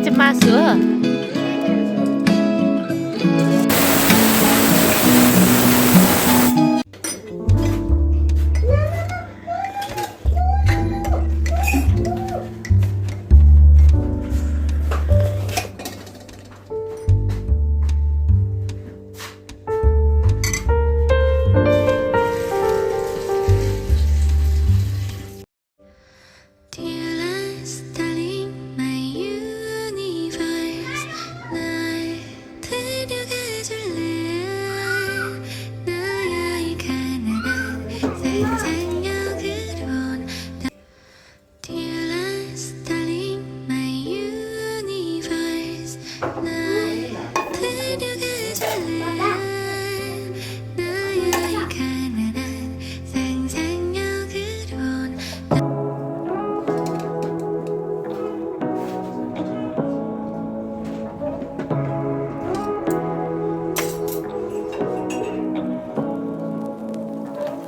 चाहिँ मासु हो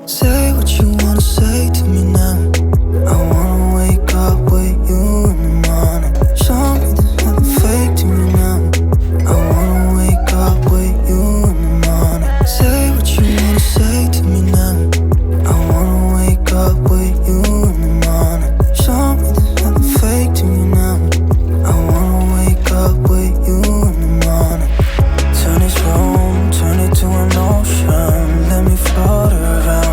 Say what you wanna say to me now. I wanna wake up with you in the morning. Show me there's nothing fake to me now. I wanna wake up with you in the morning. Say what you wanna say to me now. I wanna wake up with you in the morning. Show me there's nothing fake to me now. I wanna wake up with you in the morning. Turn this room, turn it to an ocean. Let me float around.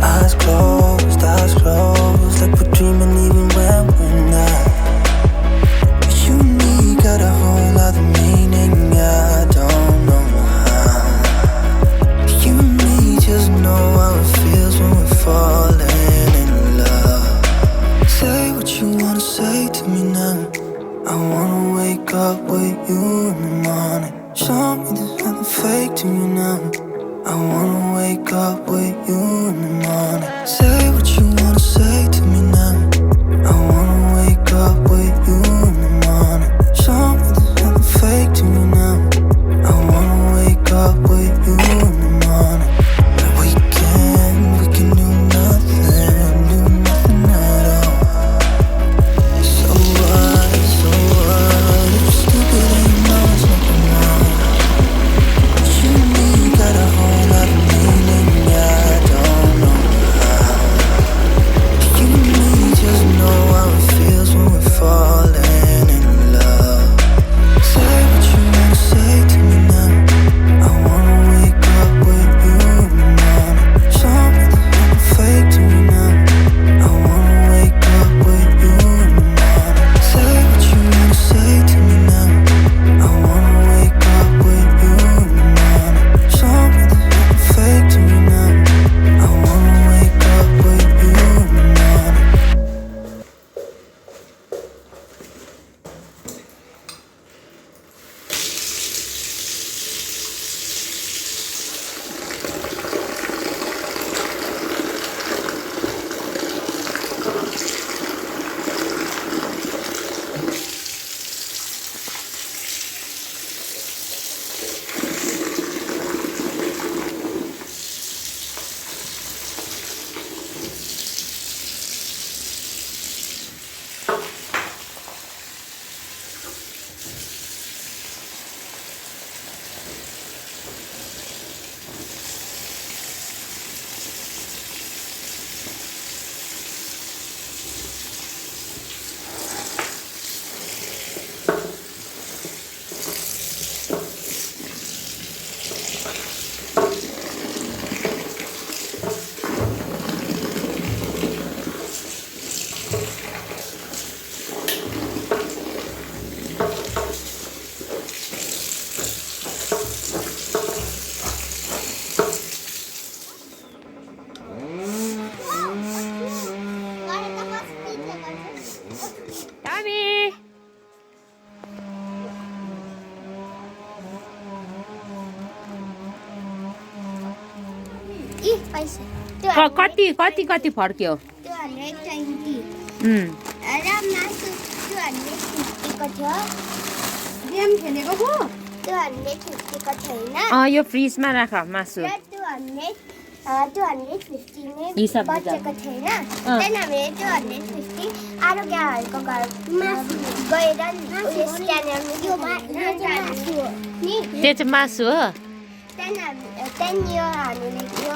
Eyes closed, like we're dreaming even when we're not. You and me got a whole other meaning, I don't know how. You and me just know how it feels when we're falling in love. Say what you wanna say to me now. I wanna wake up with you in the morning. Show me there's nothing fake to me now. I wanna wake up with you in the morning. Say what you wanna say to me now. I wanna wake up with you in the morning. Show me there's nothing fake to me now. I wanna wake up with you in the morning. We can do nothing at all. So what, if you're stupid and you know it's nothing wrong. You and me got a whole lot of meaning, I don't know how. You and me just know how it feels when we're falling in love. Say what you wanna say to me now. I wanna wake up with you in the morning. Show me there's nothing fake to me now. I wanna wake up with you in the morning. Say what you wanna say to me now. I wanna wake up with you in the morning. Show me there's nothing fake to me now. I wanna wake up with you in the morning. कति फर्क्यो 220 र मासु 250 को थियो game खेलेको पो 250 को छैन यो फ्रिजमा राख मासु र 200 250 हिसाब बचेको छैन त्यही हामीले 250 आरोग्यहरूको घरमा गएर उयो स्क्यानर त्यो चाहिँ मासु हो त्यहाँदेखि यो हामीले यो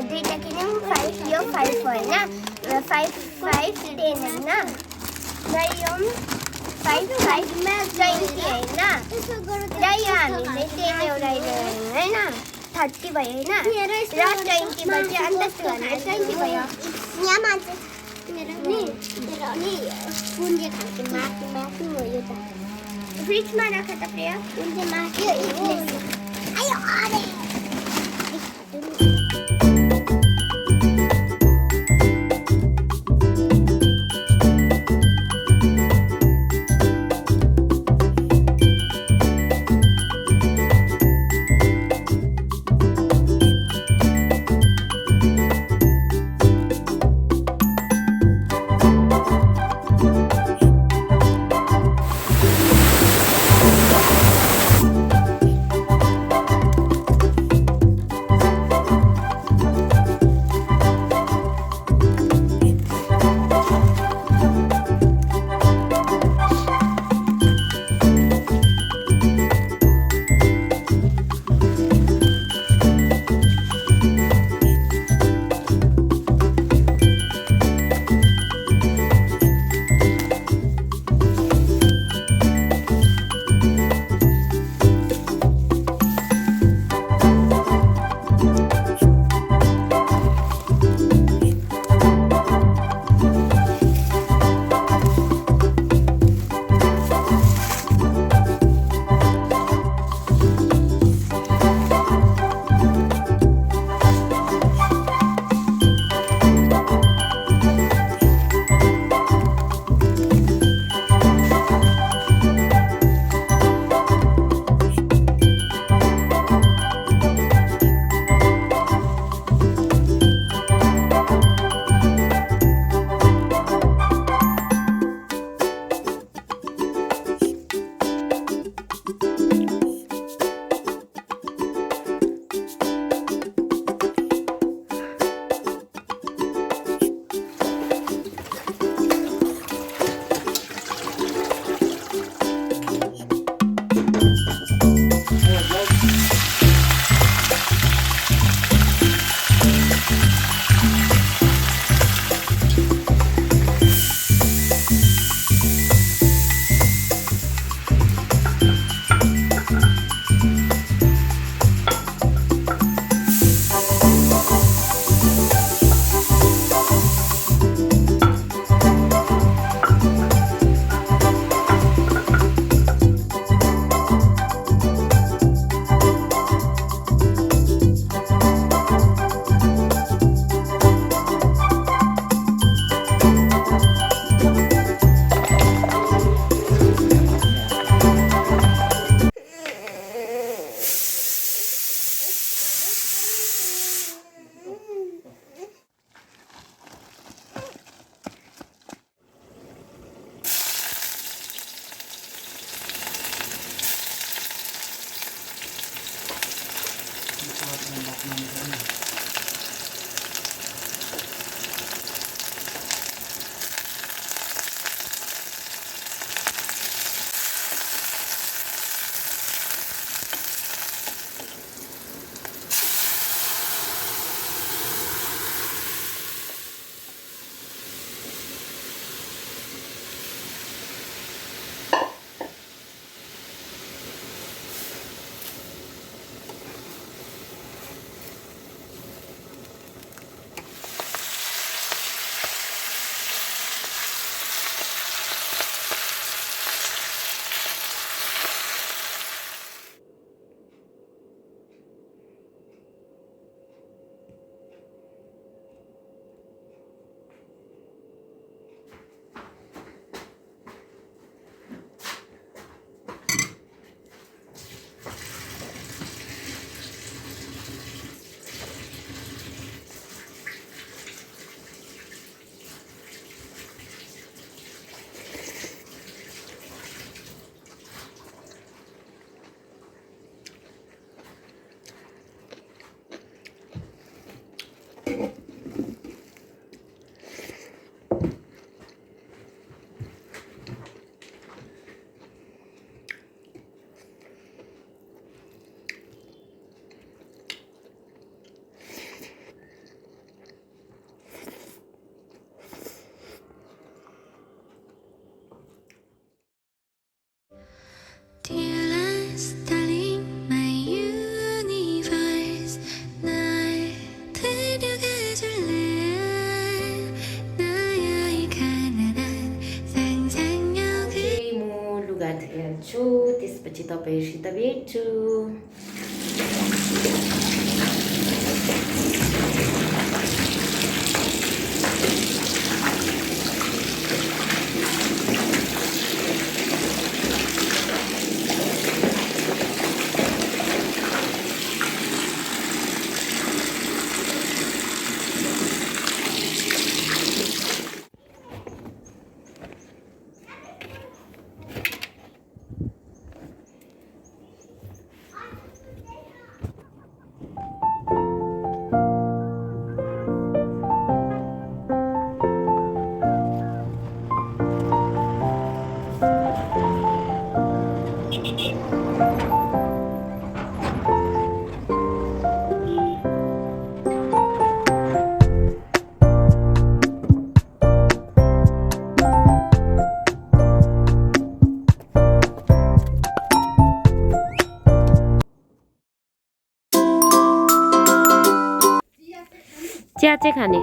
दुईवटा किन्यौँ 5 यो 5 होइन 5 5 10 होइन र यो 5 5 20 होइन र यो हामीले 10 एउटा होइन 30 भयो होइन र 20 बज्यो अनि त्यसको भनेर 20 भयो यहाँ मान्छे कुन चाहिँ खालको मासु हो यो त फ्रिजमा राख त प्रिया कुन चाहिँ मासु आयो अरे म लुगा धुन्छु, त्यसपछि तपाईँहरूसित भेट्छु। चिया चाहिँ खाने।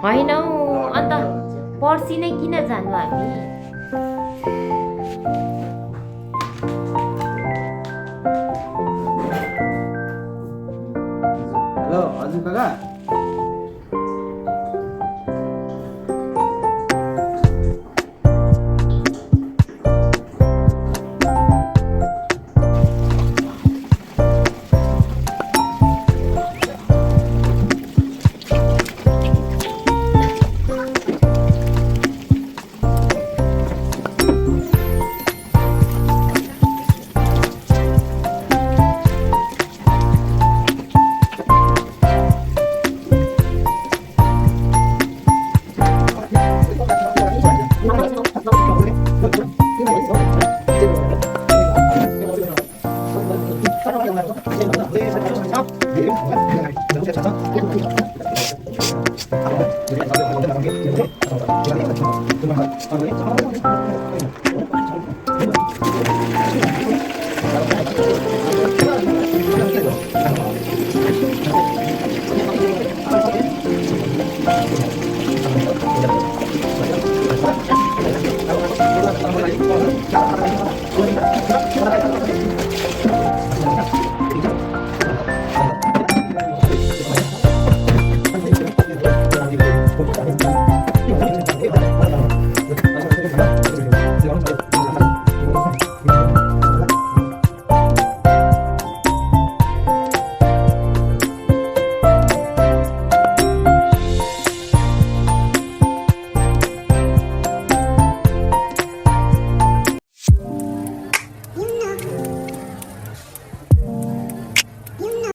होइन हौ, अन्त पर्सि नै किन जानु हामी? हेलो हजुर काका।